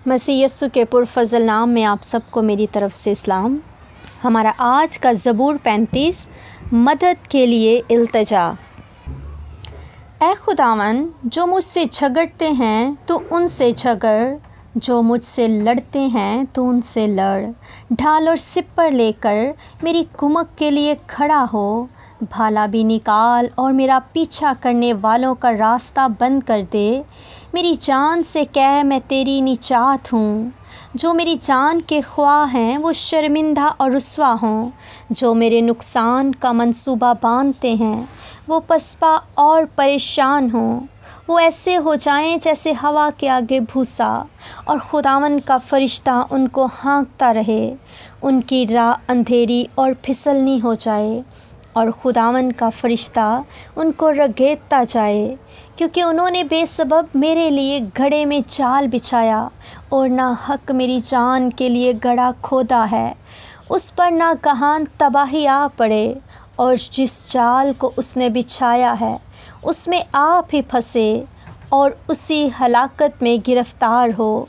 مسیح یسوع کے پرفضل نام میں آپ سب کو میری طرف سے اسلام۔ ہمارا آج کا زبور 35 مدد کے لیے التجا۔ اے خداوند، جو مجھ سے جھگڑتے ہیں تو ان سے جھگڑ، جو مجھ سے لڑتے ہیں تو ان سے لڑ۔ ڈھال اور سپر لے کر میری کمک کے لیے کھڑا ہو، بھالا بھی نکال اور میرا پیچھا کرنے والوں کا راستہ بند کر دے۔ میری جان سے کہہ میں تیری نجات ہوں۔ جو میری جان کے خواہ ہیں وہ شرمندہ اور رسوا ہوں، جو میرے نقصان کا منصوبہ باندھتے ہیں وہ پسپا اور پریشان ہوں۔ وہ ایسے ہو جائیں جیسے ہوا کے آگے بھوسا، اور خداوند کا فرشتہ ان کو ہانکتا رہے۔ ان کی راہ اندھیری اور پھسلنی ہو جائے، اور خداوند کا فرشتہ ان کو رگیدتا جائے، کیونکہ انہوں نے بے سبب میرے لیے گڑھے میں جال بچھایا، اور ناحق میری جان کے لیے گڑھا کھودا ہے۔ اس پر ناگہان تباہی آ پڑے، اور جس جال کو اس نے بچھایا ہے اس میں آپ ہی پھنسے اور اسی ہلاکت میں گرفتار ہو۔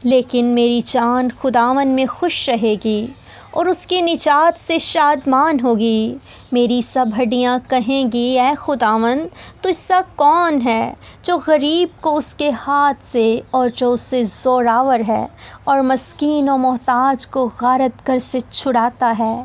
لیکن میری جان خداوند میں خوش رہے گی، اور اس کی نجات سے شادمان ہوگی۔ میری سب ہڈیاں کہیں گی، اے خداوند، تجھ سا کون ہے جو غریب کو اس کے ہاتھ سے اور جو اس سے زوراور ہے اور مسکین و محتاج کو غارت گر سے چھڑاتا ہے۔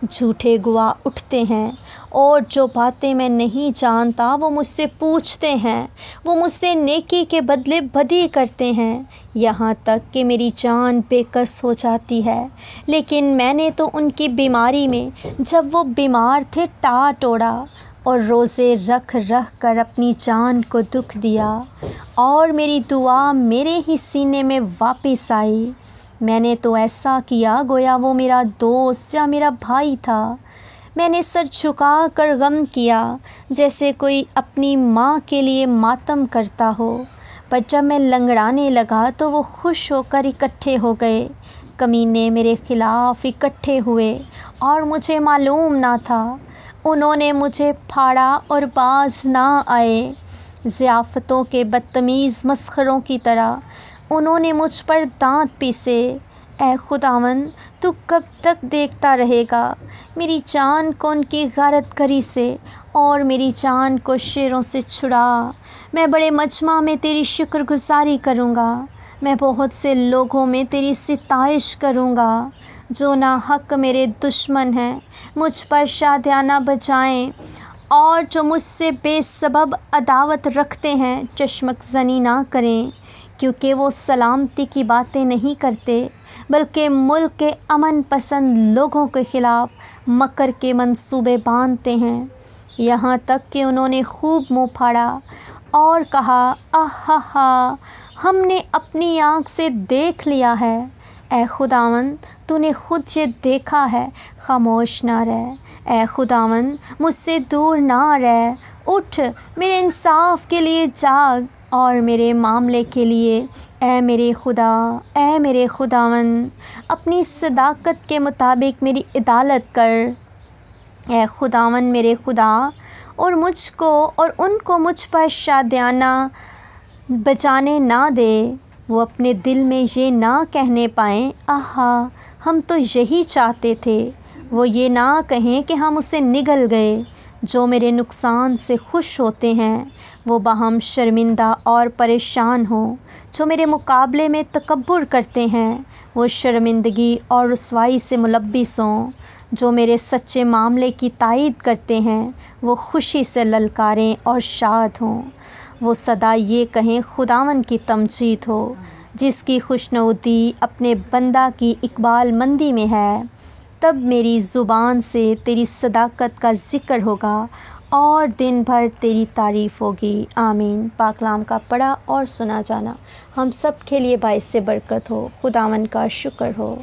جھوٹے گواہ اٹھتے ہیں، اور جو باتیں میں نہیں جانتا وہ مجھ سے پوچھتے ہیں۔ وہ مجھ سے نیکی کے بدلے بدی کرتے ہیں، یہاں تک کہ میری جان بے کس ہو جاتی ہے۔ لیکن میں نے تو ان کی بیماری میں جب وہ بیمار تھے ٹاٹ اوڑا، اور روزے رکھ کر اپنی جان کو دکھ دیا، اور میری دعا میرے ہی سینے میں واپس آئی۔ میں نے تو ایسا کیا گویا وہ میرا دوست یا میرا بھائی تھا۔ میں نے سر جھکا کر غم کیا، جیسے کوئی اپنی ماں کے لیے ماتم کرتا ہو۔ پر جب میں لنگڑانے لگا تو وہ خوش ہو کر اکٹھے ہو گئے۔ کمینے میرے خلاف اکٹھے ہوئے، اور مجھے معلوم نہ تھا۔ انہوں نے مجھے پھاڑا اور باز نہ آئے۔ ضیافتوں کے بدتمیز مسخروں کی طرح انہوں نے مجھ پر دانت پیسے۔ اے خداوند، تو کب تک دیکھتا رہے گا؟ میری جان کو ان کی غارت گری سے اور میری جان کو شیروں سے چھڑا۔ میں بڑے مجمع میں تیری شکر گزاری کروں گا، میں بہت سے لوگوں میں تیری ستائش کروں گا۔ جو ناحق میرے دشمن ہیں مجھ پر شادیانہ بجائیں، اور جو مجھ سے بے سبب عداوت رکھتے ہیں چشمک زنی نہ کریں، کیونکہ وہ سلامتی کی باتیں نہیں کرتے بلکہ ملک کے امن پسند لوگوں کے خلاف مکر کے منصوبے باندھتے ہیں۔ یہاں تک کہ انہوں نے خوب منہ پھاڑا اور کہا، ہا، ہم نے اپنی آنکھ سے دیکھ لیا ہے۔ اے خداوند، تو نے خود یہ دیکھا ہے، خاموش نہ رہ۔ اے خداوند، مجھ سے دور نہ رہ۔ اٹھ، میرے انصاف کے لیے جاگ، اور میرے معاملے کے لیے اے میرے خدا، اے میرے خداوند، اپنی صداقت کے مطابق میری عدالت کر۔ اے خداوند میرے خدا، اور مجھ کو اور ان کو مجھ پر شادیانہ بجانے نہ دے۔ وہ اپنے دل میں یہ نہ کہنے پائیں، آہا، ہم تو یہی چاہتے تھے۔ وہ یہ نہ کہیں کہ ہم اسے نگل گئے۔ جو میرے نقصان سے خوش ہوتے ہیں وہ باہم شرمندہ اور پریشان ہوں۔ جو میرے مقابلے میں تکبر کرتے ہیں وہ شرمندگی اور رسوائی سے ملبس ہوں۔ جو میرے سچے معاملے کی تائید کرتے ہیں وہ خوشی سے للکاریں اور شاد ہوں۔ وہ سدا یہ کہیں، خداوند کی تمجید ہو۔ جس کی خوشنودی اپنے بندہ کی اقبال مندی میں ہے، تب میری زبان سے تیری صداقت کا ذکر ہوگا اور دن بھر تیری تعریف ہوگی۔ آمین۔ پاک کلام کا پڑھا اور سنا جانا ہم سب کے لیے باعث برکت ہو۔ خداوند کا شکر ہو۔